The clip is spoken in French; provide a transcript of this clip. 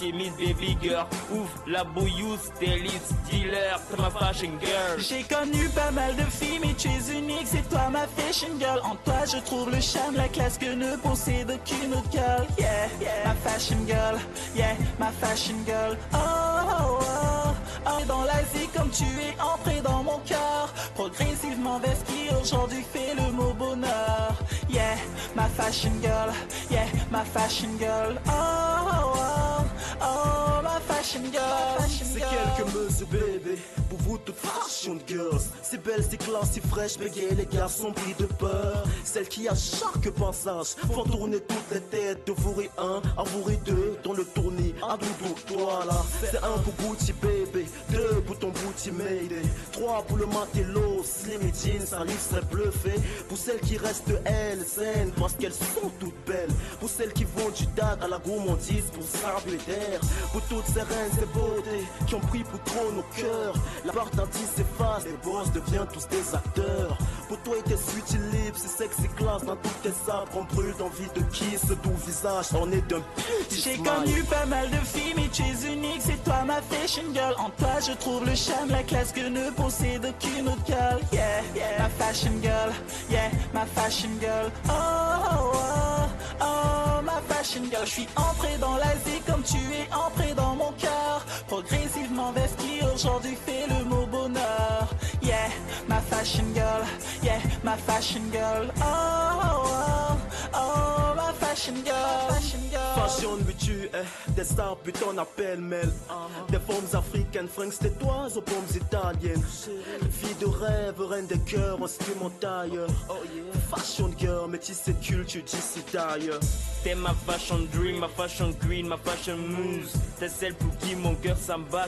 Miss Baby Girl, ouvre la bouillouse, styliste, dealer, t'es ma fashion girl. J'ai connu pas mal de filles, mais tu es unique, c'est toi ma fashion girl. En toi je trouve le charme, la classe que ne possède aucune autre girl. Yeah, ma fashion girl, yeah, ma fashion girl. Oh, oh, oh, oh. Dans l'Asie comme tu es entré dans mon cœur. Progressivement vers ce qui aujourd'hui fait le mot bonheur. Yeah, ma fashion girl, yeah, ma fashion girl. Oh, oh, oh. Oh, ma fashion girl. C'est quelques mesures, bébé, pour vous toutes fashion girls. C'est belle, c'est classe, c'est fraîche, bégay, les garçons pris de peur. Celles qui à chaque passage font tourner toutes les têtes. De vous et un, à vous et deux, dans le tournis, à doudou, toi là. C'est un pour Gucci, bébé, deux pour ton booty made, trois pour le matelot, slim et jeans, un livre serait bluffé. Pour celles qui restent elles, saines, parce qu'elles sont toutes belles. Pour celles qui vont du date à la gourmandise, pour s'arbuer d'air. Pour toutes ces reines et beautés qui ont pris pour trop nos cœurs. La part d'artiste s'efface, les boss deviennent tous des acteurs. Pour toi et tes sweetie lips, c'est sexy classe dans toutes tes sabres. On brûle d'envie de qui ce doux visage orné d'un petit J'ai smile. connu pas mal de filles, mais tu es unique, c'est toi ma fashion girl. En toi je trouve le charme, la classe que ne possède aucune autre girl. Yeah, ma fashion girl, yeah, ma fashion girl. Oh, oh, oh, oh, ma fashion girl. Je suis entré dans l'Asie comme tu es entré dans mon cœur. Progressivement vers ce qui aujourd'hui fait le mot bonheur. Yeah, ma fashion girl, yeah, ma fashion girl. Oh, oh, oh, oh, ma fashion girl. Fashion, mais tu es des stars, putain, on appelle Mel. Des formes africaines, fringues tétoises aux pommes italiennes. Fille de rêve, reine des cœurs, instrumentale. Fashion girl, métissée de culture d'ici d'ailleurs. T'es ma fashion dream, ma fashion queen, ma fashion muse. T'es celle pour qui mon cœur s'embat.